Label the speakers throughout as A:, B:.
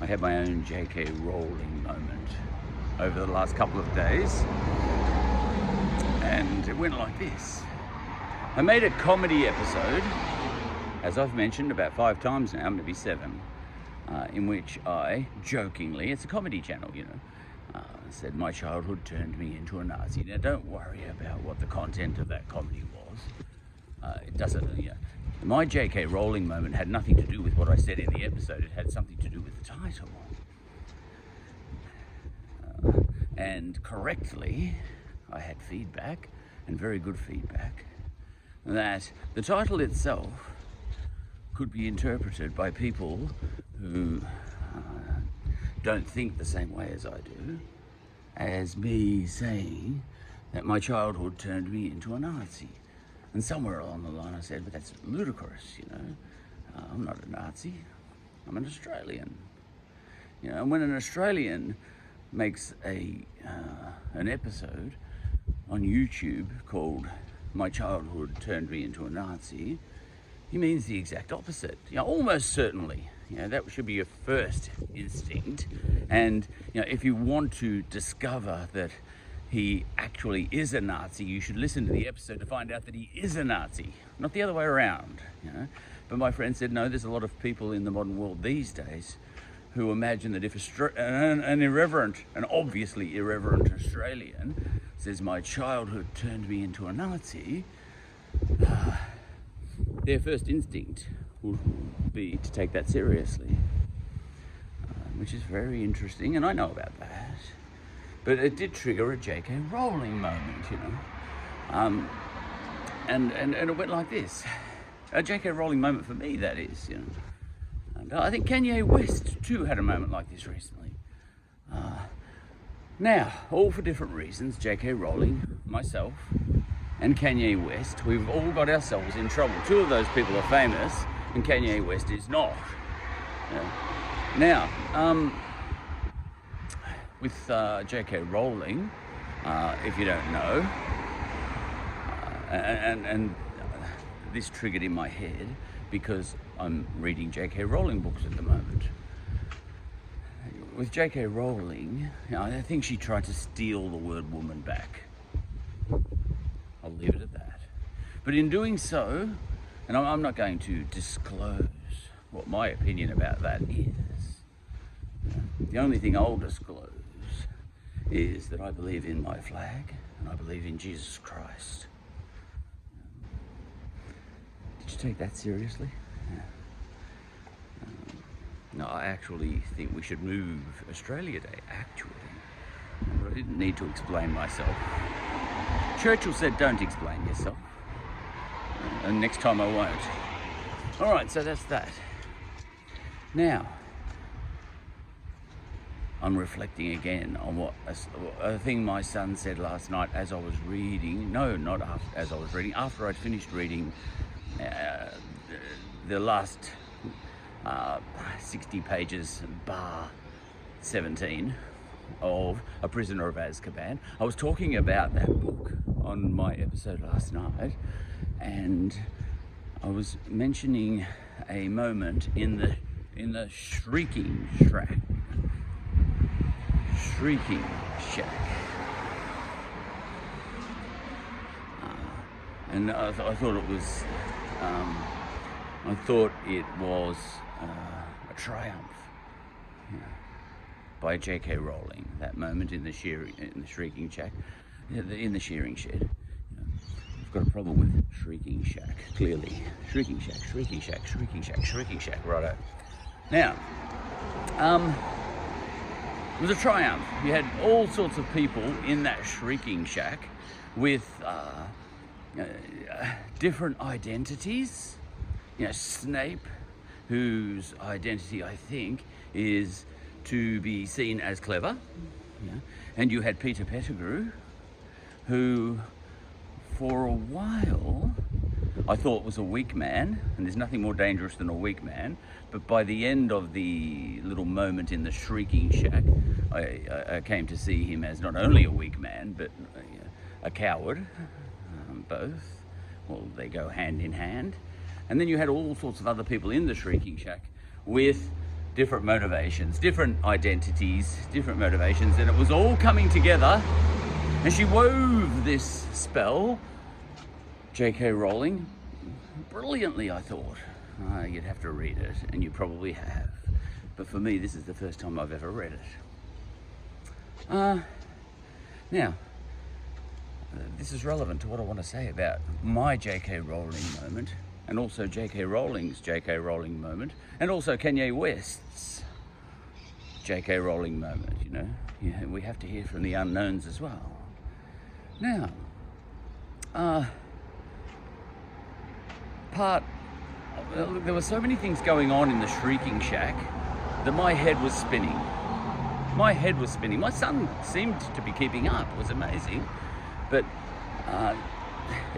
A: I had my own J.K. Rowling moment over the last couple of days, and it went like this. I made a comedy episode, as I've mentioned about 5 times now, maybe 7, in which I jokingly, it's a comedy channel, said my childhood turned me into a Nazi. Now don't worry about what the content of that comedy was. It doesn't, my J.K. Rowling moment had nothing to do with what I said in the episode. It had something to do with the title. And correctly, I had feedback, and very good feedback, that the title itself could be interpreted by people who don't think the same way as I do, as me saying that my childhood turned me into a Nazi. And somewhere along the line I said, but that's ludicrous, I'm not a Nazi, I'm an Australian. And when an Australian makes an episode on YouTube called My Childhood Turned Me Into a Nazi, he means the exact opposite. Almost certainly. That should be your first instinct. And if you want to discover that he actually is a Nazi, you should listen to the episode to find out that he is a Nazi, not the other way around. But my friend said, no, there's a lot of people in the modern world these days who imagine that if an irreverent, an obviously irreverent Australian says my childhood turned me into a Nazi, their first instinct would be to take that seriously, which is very interesting, and I know about that. But it did trigger a J.K. Rowling moment, and it went like this. A J.K. Rowling moment for me, that is, And I think Kanye West too had a moment like this recently. Now, all for different reasons, J.K. Rowling, myself, and Kanye West, we've all got ourselves in trouble. 2 of those people are famous, and Kanye West is not. Now, with J.K. Rowling, if you don't know, and this triggered in my head because I'm reading J.K. Rowling books at the moment. With J.K. Rowling, I think she tried to steal the word woman back. I'll leave it at that. But in doing so, and I'm not going to disclose what my opinion about that is. The only thing I'll disclose is that I believe in my flag and I believe in Jesus Christ. Did you take that seriously? No, I actually think we should move Australia Day, actually. But I didn't need to explain myself. Churchill said, don't explain yourself. And next time I won't. All right, so that's that. Now, I'm reflecting again on what a thing my son said last night as I was reading. No, not as I was reading. After I'd finished reading the last 60 pages, bar 17, of A Prisoner of Azkaban. I was talking about that book on my episode last night, and I was mentioning a moment in the Shrieking Shack. Shrieking Shack. And I thought it was a triumph by J.K. Rowling. That moment in the Shrieking Shack, in the shearing shed. I've got a problem with Shrieking Shack, clearly. Shrieking Shack, Shrieking Shack, Shrieking Shack, Shrieking Shack, righto. Now, it was a triumph. You had all sorts of people in that Shrieking Shack with different identities. Snape, whose identity I think is to be seen as clever. And you had Peter Pettigrew, who for a while I thought was a weak man, and there's nothing more dangerous than a weak man, but by the end of the little moment in the Shrieking Shack, I came to see him as not only a weak man, but a coward, both. Well, they go hand in hand. And then you had all sorts of other people in the Shrieking Shack with different motivations, different identities, different motivations, and it was all coming together. And she wove this spell, J.K. Rowling, brilliantly, I thought. You'd have to read it, and you probably have. But for me, this is the first time I've ever read it. Now, this is relevant to what I want to say about my J.K. Rowling moment, and also J.K. Rowling's J.K. Rowling moment, and also Kanye West's J.K. Rowling moment, you know. Yeah, we have to hear from the unknowns as well. Now, there were so many things going on in the Shrieking Shack that my head was spinning. My son seemed to be keeping up. It was amazing. But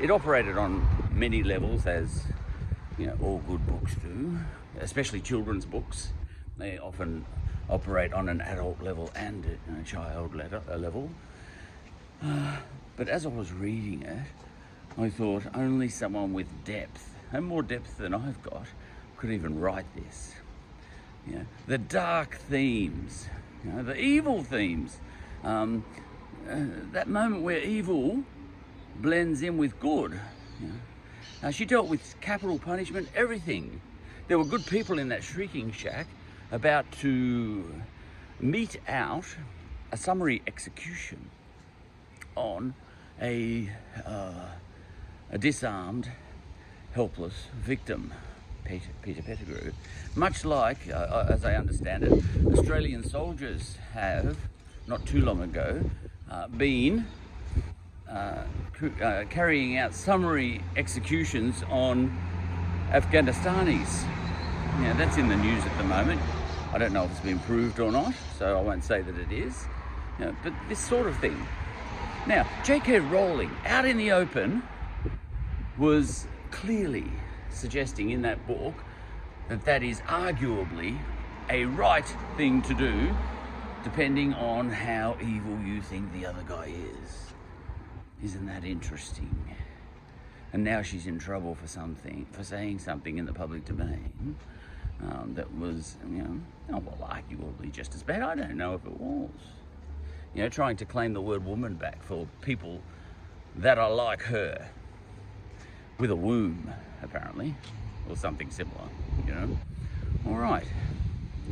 A: it operated on many levels, as you know, all good books do, especially children's books. They often operate on an adult level and a child level. But as I was reading it, I thought only someone with depth, and more depth than I've got, could even write this. You know, the dark themes, you know, the evil themes, that moment where evil blends in with good. You know. She dealt with capital punishment, everything. There were good people in that Shrieking Shack about to mete out a summary execution on a disarmed, helpless victim, Peter Pettigrew. Much like, as I understand it, Australian soldiers have, not too long ago, been carrying out summary executions on Afghanistanis. Yeah, that's in the news at the moment. I don't know if it's been proved or not, so I won't say that it is. You know, but this sort of thing. Now, J.K. Rowling, out in the open, was clearly suggesting in that book that is arguably a right thing to do, depending on how evil you think the other guy is. Isn't that interesting? And now she's in trouble for saying something in the public domain that was, you know, arguably just as bad. I don't know if it was. You know, trying to claim the word woman back for people that are like her, with a womb, apparently, or something similar, you know. All right.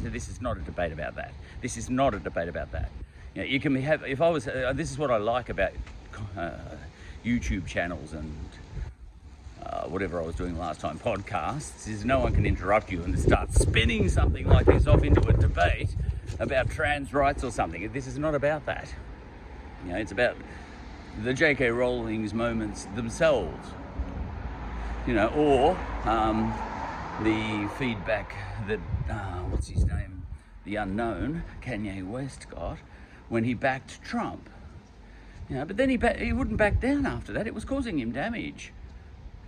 A: So this is not a debate about that. This is not a debate about that. You know, you can have, if I was, this is what I like about YouTube channels and whatever I was doing last time, podcasts, is no one can interrupt you and start spinning something like this off into a debate about trans rights or something. This is not about that. You know, it's about the J.K. Rowling's moments themselves. You know, or the feedback that, what's his name, the unknown, Kanye West got when he backed Trump. You know, but then he wouldn't back down after that. It was causing him damage,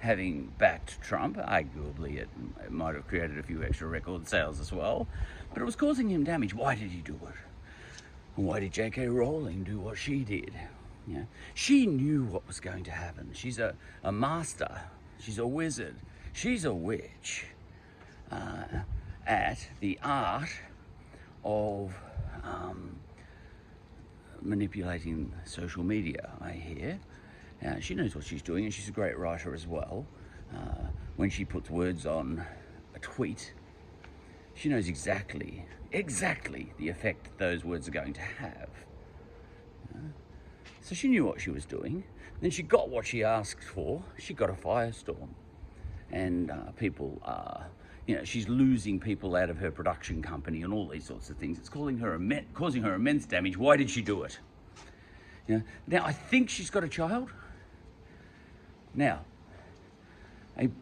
A: having backed Trump. Arguably, it might have created a few extra record sales as well, but it was causing him damage. Why did he do it? Why did J.K. Rowling do what she did? You know, she knew what was going to happen. She's a master. She's a wizard. She's a witch at the art of manipulating social media, I hear. She knows what she's doing, and she's a great writer as well. When she puts words on a tweet, she knows exactly the effect those words are going to have. So she knew what she was doing. Then she got what she asked for. She got a firestorm. And people are, you know, she's losing people out of her production company and all these sorts of things. It's causing her immense damage. Why did she do it? You know, now, I think she's got a child. Now,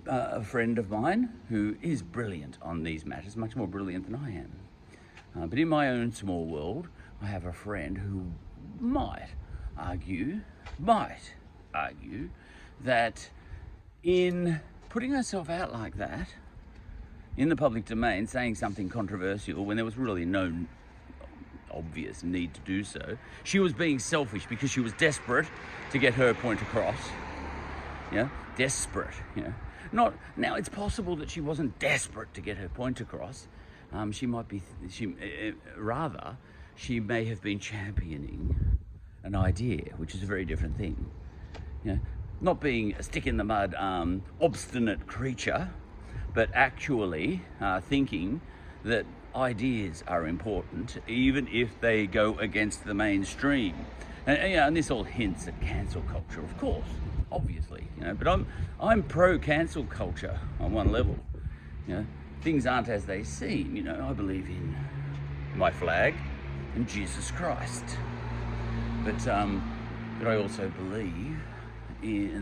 A: a friend of mine who is brilliant on these matters, much more brilliant than I am. But in my own small world, I have a friend who might argue that in putting herself out like that in the public domain, saying something controversial when there was really no obvious need to do so, she was being selfish because she was desperate to get her point across. Yeah, desperate. You know, not now. It's possible that she wasn't desperate to get her point across, she might be, rather, she may have been championing an idea, which is a very different thing. You know, not being a stick in the mud, obstinate creature, but actually thinking that ideas are important, even if they go against the mainstream. And this all hints at cancel culture, of course, obviously. But I'm pro cancel culture on one level. Things aren't as they seem. I believe in my flag and Jesus Christ, but I also believe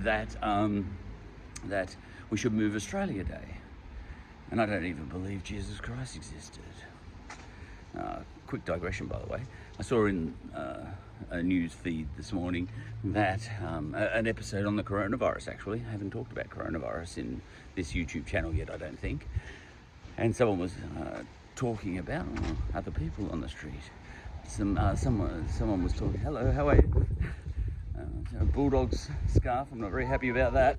A: that we should move Australia Day. And I don't even believe Jesus Christ existed. Quick digression, by the way. I saw in a news feed this morning that an episode on the coronavirus, actually. I haven't talked about coronavirus in this YouTube channel yet, I don't think. And someone was talking about other people on the street. Someone was talking, hello, how are you? Bulldog's scarf, I'm not very happy about that.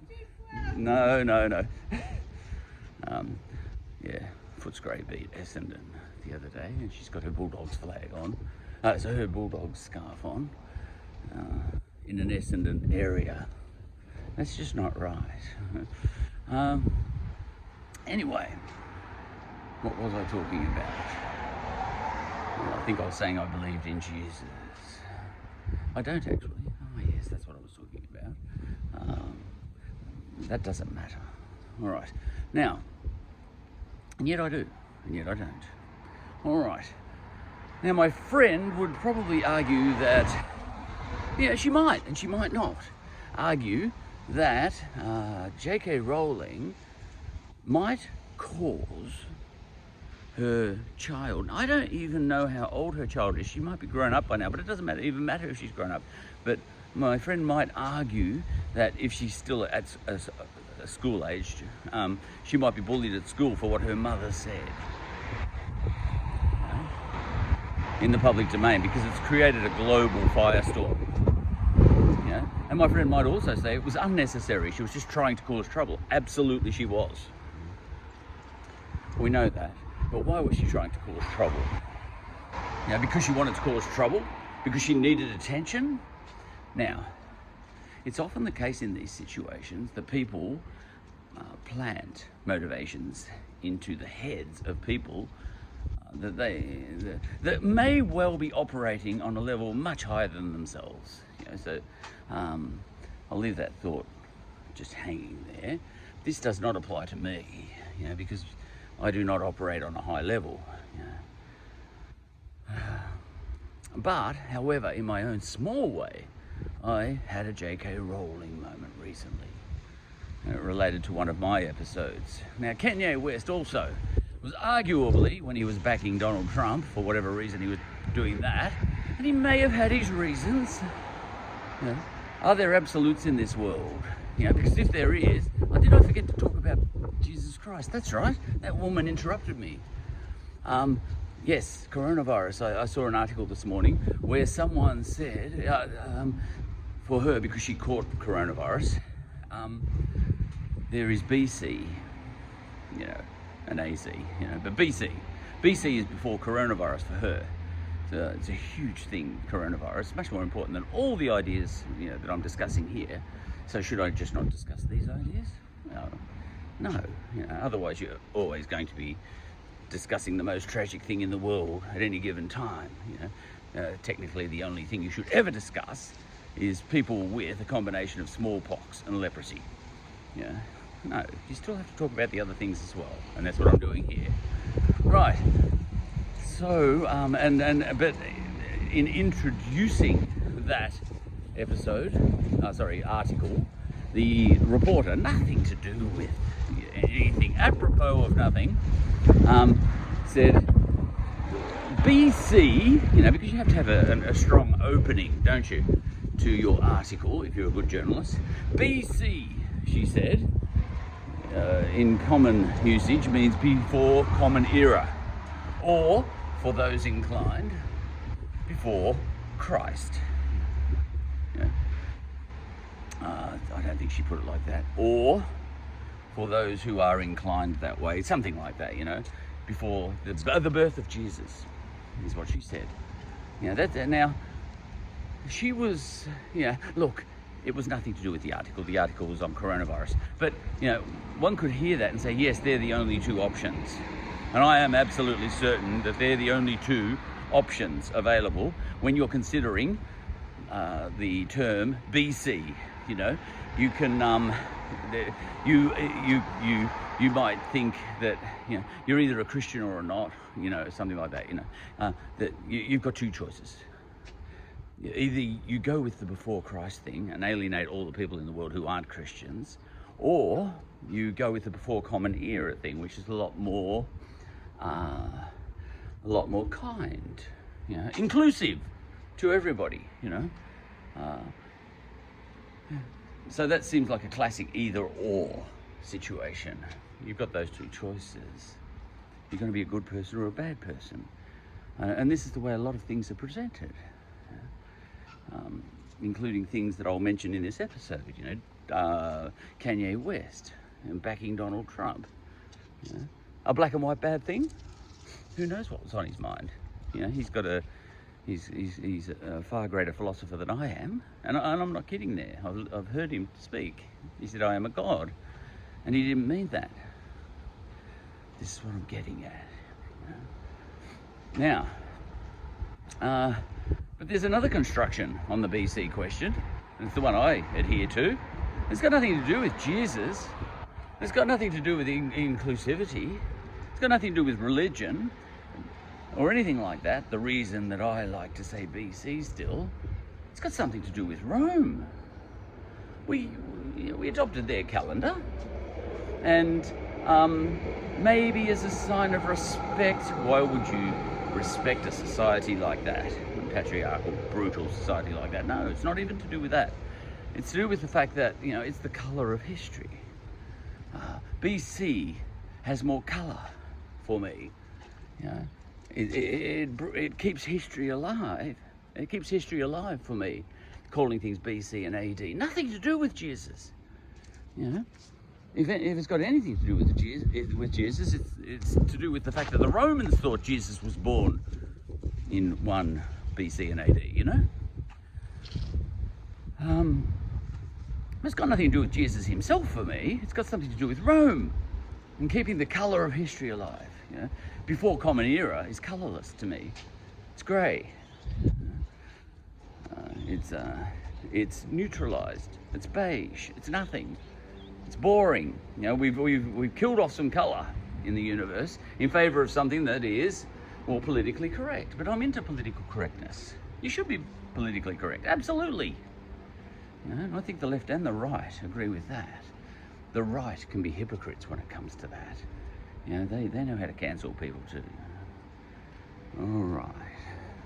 A: No. Yeah, Footscray beat Essendon the other day, and she's got her Bulldogs flag on. So her Bulldogs scarf on in an Essendon area. That's just not right. Anyway, what was I talking about? Well, I think I was saying I believed in Jesus. I don't actually. Oh yes, that's what I was talking about. That doesn't matter. All right. Now, and yet I do, and yet I don't. All right. Now, my friend would probably argue that, she might, and she might not, argue that J.K. Rowling might cause her child, I don't even know how old her child is, she might be grown up by now, but it doesn't even matter if she's grown up, but my friend might argue that if she's still at school aged, she might be bullied at school for what her mother said in the public domain, because it's created a global firestorm. And my friend might also say it was unnecessary, she was just trying to cause trouble. Absolutely she was. We know that. But why was she trying to cause trouble? Because she wanted to cause trouble? Because she needed attention? Now, it's often the case in these situations that people plant motivations into the heads of people that may well be operating on a level much higher than themselves. So I'll leave that thought just hanging there. This does not apply to me, because I do not operate on a high level. But, however, in my own small way, I had a J.K. Rowling moment recently, related to one of my episodes. Now, Kanye West also was arguably, when he was backing Donald Trump, for whatever reason he was doing that, and he may have had his reasons. Are there absolutes in this world? Because if there is, did I forget to talk about Jesus Christ? That's right, that woman interrupted me. Yes, coronavirus. I saw an article this morning where someone said, for her, because she caught coronavirus, there is BC, and AC, but BC is before coronavirus for her. So it's a huge thing, coronavirus, much more important than all the ideas that I'm discussing here. So should I just not discuss these ideas? No. Otherwise you're always going to be discussing the most tragic thing in the world at any given time. Technically the only thing you should ever discuss is people with a combination of smallpox and leprosy. No, you still have to talk about the other things as well, and that's what I'm doing here. Right. So, but in introducing that article, the reporter, nothing to do with anything, apropos of nothing, said BC, because you have to have a strong opening, don't you, to your article if you're a good journalist. BC, she said, in common usage means before common era, or, for those inclined, before Christ. I don't think she put it like that. Or, for those who are inclined that way, something like that, before the birth of Jesus, is what she said. Now, she was, look, it was nothing to do with the article. The article was on coronavirus. But, one could hear that and say, yes, they're the only two options. And I am absolutely certain that they're the only two options available when you're considering the term BC. You can you might think that you're either a Christian or not, something like that. That you've got two choices. Either you go with the before Christ thing and alienate all the people in the world who aren't Christians, or you go with the before Common Era thing, which is a lot more kind, inclusive to everybody. So that seems like a classic either or situation. You've got those two choices. You're going to be a good person or a bad person. And this is the way a lot of things are presented, including things that I'll mention in this episode. Kanye West and backing Donald Trump. A black and white bad thing? Who knows what was on his mind? He's a far greater philosopher than I am, and I'm not kidding there. I've heard him speak. He said, I am a god, and he didn't mean that. This is what I'm getting at. Now, but there's another construction on the BC question, and it's the one I adhere to. It's got nothing to do with Jesus. It's got nothing to do with inclusivity. It's got nothing to do with religion or anything like that. The reason that I like to say BC still, it's got something to do with Rome. We adopted their calendar, and maybe as a sign of respect. Why would you respect a society like that, a patriarchal, brutal society like that? No, it's not even to do with that. It's to do with the fact that, it's the colour of history. BC has more colour for me. It keeps history alive. It keeps history alive for me, calling things BC and AD. Nothing to do with Jesus. If it's got anything to do with Jesus, it's to do with the fact that the Romans thought Jesus was born in 1 BC and AD, It's got nothing to do with Jesus himself for me. It's got something to do with Rome and keeping the colour of history alive. Before Common Era is colourless to me. It's grey. It's neutralised. It's beige. It's nothing. It's boring. We've killed off some colour in the universe in favour of something that is more politically correct. But I'm into political correctness. You should be politically correct. Absolutely. And I think the left and the right agree with that. The right can be hypocrites when it comes to that. They know how to cancel people too. All right.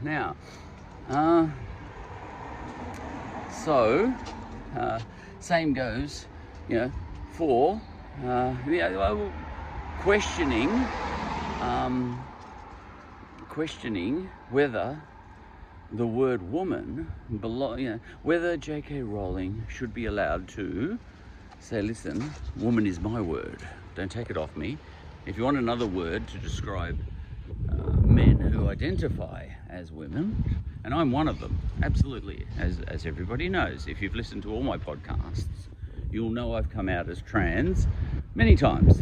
A: Now, same goes, for questioning whether the word woman whether J.K. Rowling should be allowed to say, listen, woman is my word. Don't take it off me. If you want another word to describe men who identify as women, and I'm one of them, absolutely, as everybody knows. If you've listened to all my podcasts, you'll know I've come out as trans many times.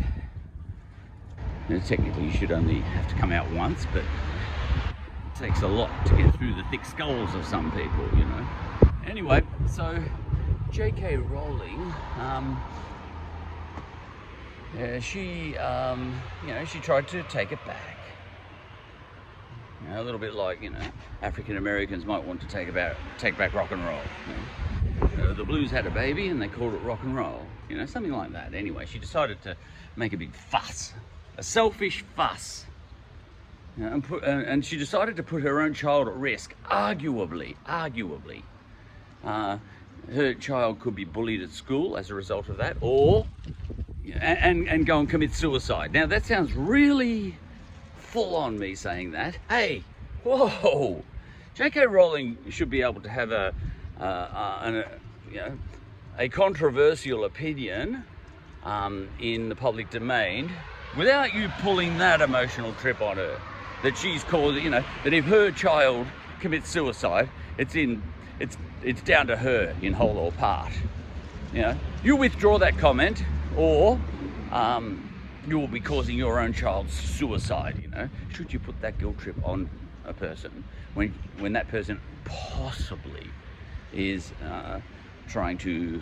A: Technically, you should only have to come out once, but it takes a lot to get through the thick skulls of some people, Anyway, so J.K. Rowling, she tried to take it back. A little bit like, African Americans might want to take back rock and roll. The blues had a baby and they called it rock and roll. Something like that. Anyway, she decided to make a big fuss, a selfish fuss. And she decided to put her own child at risk. Arguably. Her child could be bullied at school as a result of that, or and go and commit suicide. Now that sounds really full on, me saying that. Hey, whoa! J.K. Rowling should be able to have a controversial opinion in the public domain without you pulling that emotional trip on her, that she's caused, that if her child commits suicide, it's down to her in whole or part. You withdraw that comment, or you will be causing your own child's suicide. Should you put that guilt trip on a person when that person possibly is trying to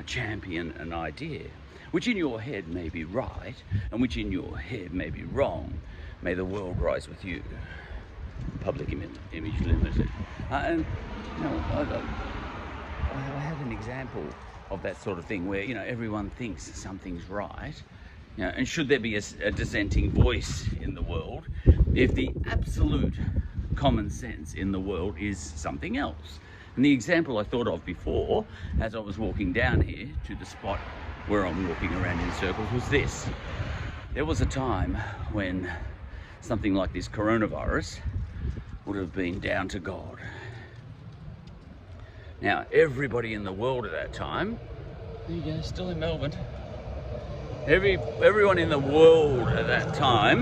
A: champion an idea, which in your head may be right and which in your head may be wrong? May the world rise with you. Public Image Limited. And I had an example of that sort of thing where everyone thinks something's right. And should there be a dissenting voice in the world if the absolute common sense in the world is something else? And the example I thought of before, as I was walking down here to the spot where I'm walking around in circles, was this. There was a time when something like this coronavirus would have been down to God. Now, everybody in the world at that time, there you go, still in Melbourne, everyone in the world at that time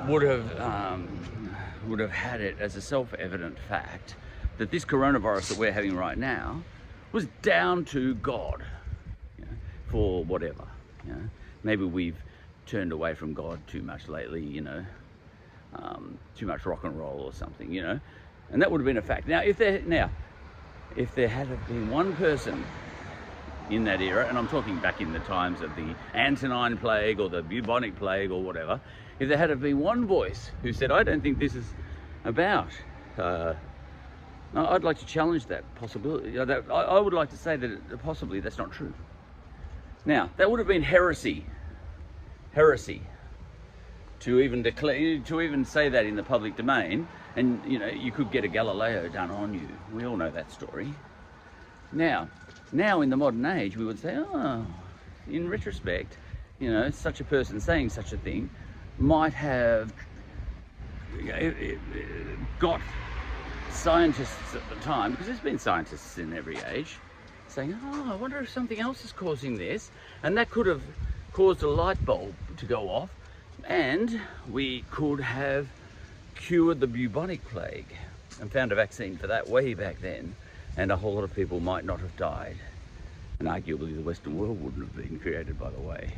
A: would have had it as a self-evident fact that this coronavirus that we're having right now was down to God, for whatever. Maybe we've turned away from God too much lately, too much rock and roll or something, and that would have been a fact. Now, if there had been one person in that era, and I'm talking back in the times of the Antonine Plague or the bubonic plague or whatever, if there had been one voice who said, I don't think this is about, I'd like to challenge that possibility. I would like to say that possibly that's not true. Now, that would have been heresy to even declare, to even say that in the public domain, and you could get a Galileo done on you. We all know that story. Now in the modern age, we would say, in retrospect, such a person saying such a thing might have got scientists at the time, because there's been scientists in every age, saying, I wonder if something else is causing this, and that could have caused a light bulb to go off, and we could have cured the bubonic plague and found a vaccine for that way back then, and a whole lot of people might not have died, and arguably the Western world wouldn't have been created, by the way.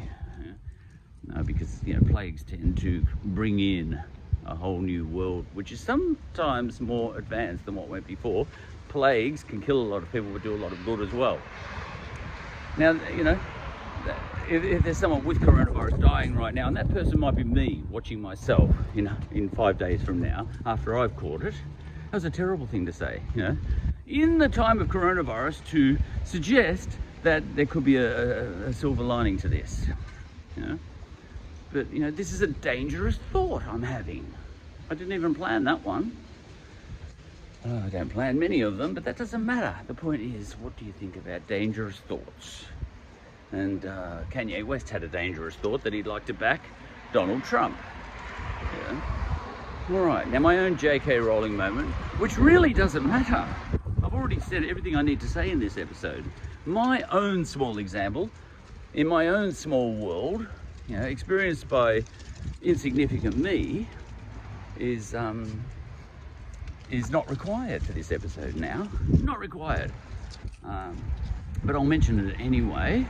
A: Because plagues tend to bring in a whole new world, which is sometimes more advanced than what went before. Plagues can kill a lot of people but do a lot of good as well. Now, if there's someone with coronavirus dying right now, and that person might be me watching myself in 5 days from now after I've caught it, that was a terrible thing to say, in the time of coronavirus, to suggest that there could be a silver lining to this. But this is a dangerous thought I'm having. I didn't even plan that one. I don't plan many of them, but that doesn't matter. The point is, what do you think about dangerous thoughts? And Kanye West had a dangerous thought that he'd like to back Donald Trump. All right, now my own J.K. Rowling moment, which really doesn't matter. I've already said everything I need to say in this episode. My own small example, in my own small world, experienced by insignificant me, is not required for this episode now. Not required. But I'll mention it anyway,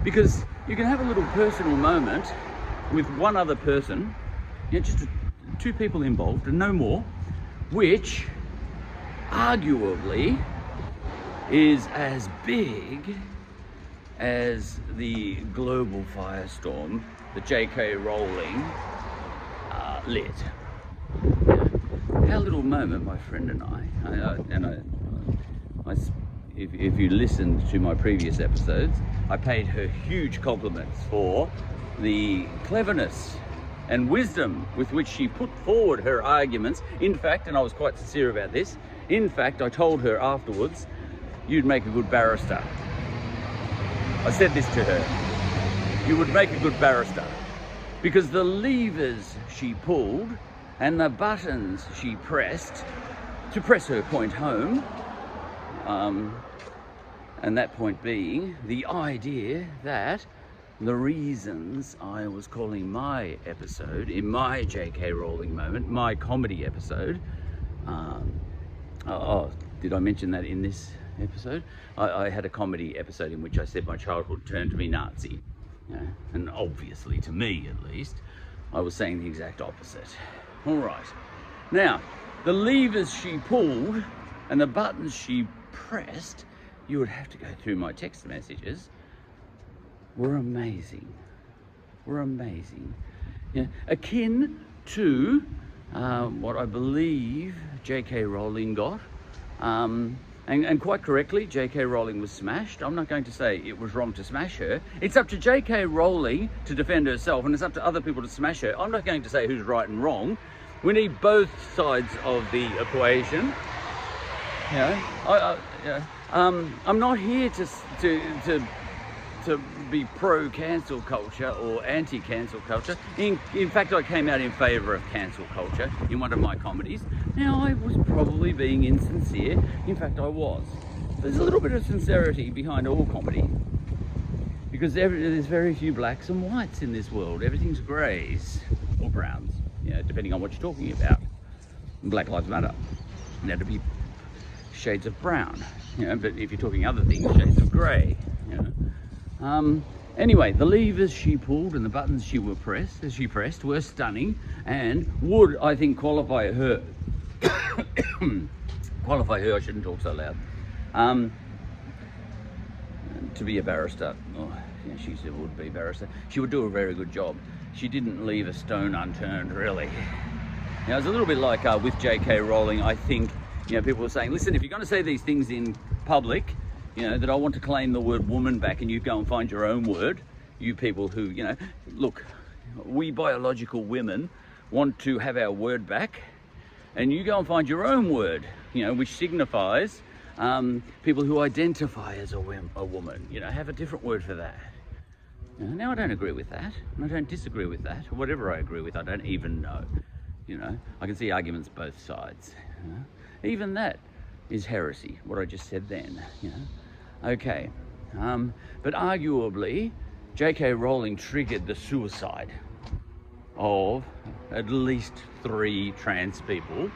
A: because you can have a little personal moment with one other person, just two people involved and no more, which arguably is as big as the global firestorm that J.K. Rowling lit. Our little moment, my friend and I, if you listened to my previous episodes, I paid her huge compliments for the cleverness and wisdom with which she put forward her arguments. In fact, and I was quite sincere about this, in fact, I told her afterwards, you'd make a good barrister. I said this to her, you would make a good barrister, because the levers she pulled and the buttons she pressed to press her point home, and that point being the idea that the reasons I was calling my episode, in my J.K. Rowling moment, my comedy episode. Did I mention that in this episode? I had a comedy episode in which I said my childhood turned me Nazi. And obviously, to me at least, I was saying the exact opposite. All right. Now, the levers she pulled and the buttons she pressed, you would have to go through my text messages, were amazing. Akin to what I believe J.K. Rowling got. And quite correctly, J.K. Rowling was smashed. I'm not going to say it was wrong to smash her. It's up to J.K. Rowling to defend herself, and it's up to other people to smash her. I'm not going to say who's right and wrong. We need both sides of the equation. I'm not here to be pro-cancel culture or anti-cancel culture. In fact, I came out in favour of cancel culture in one of my comedies. Now, I was probably being insincere. In fact, I was. There's a little bit of sincerity behind all comedy, because there's very few blacks and whites in this world. Everything's greys or browns, depending on what you're talking about. Black Lives Matter. Now, to be shades of brown, but if you're talking other things, shades of grey, Anyway, the levers she pulled and the buttons she pressed were stunning, and would, I think, qualify her. I shouldn't talk so loud. To be a barrister. She said would be a barrister. She would do a very good job. She didn't leave a stone unturned, really. Now, it's a little bit like with J.K. Rowling. I think people were saying, listen, if you're going to say these things in public, that I want to claim the word woman back, and you go and find your own word. You people who, look, we biological women want to have our word back, and you go and find your own word, which signifies people who identify as a woman, have a different word for that. Now, I don't agree with that, and I don't disagree with that. Whatever I agree with, I don't even know. I can see arguments both sides. Even that is heresy, what I just said then, Okay, but arguably, J.K. Rowling triggered the suicide of at least 3 trans people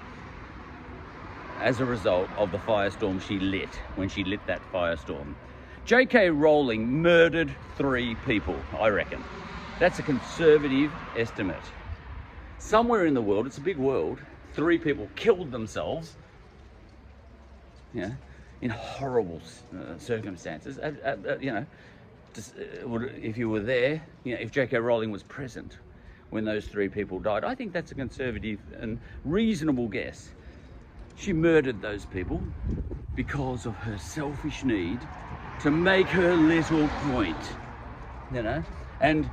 A: as a result of the firestorm she lit, when she lit that firestorm. J.K. Rowling murdered 3 people, I reckon. That's a conservative estimate. Somewhere in the world, it's a big world, 3 people killed themselves, in horrible circumstances. If you were there, if J.K. Rowling was present when those 3 people died, I think that's a conservative and reasonable guess. She murdered those people because of her selfish need to make her little point, and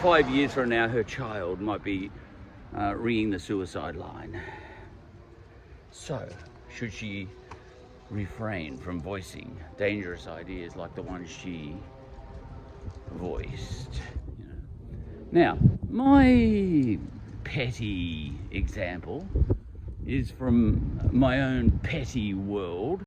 A: 5 years from now, her child might be ringing the suicide line. So, should she refrain from voicing dangerous ideas like the ones she voiced? Now, my petty example is from my own petty world.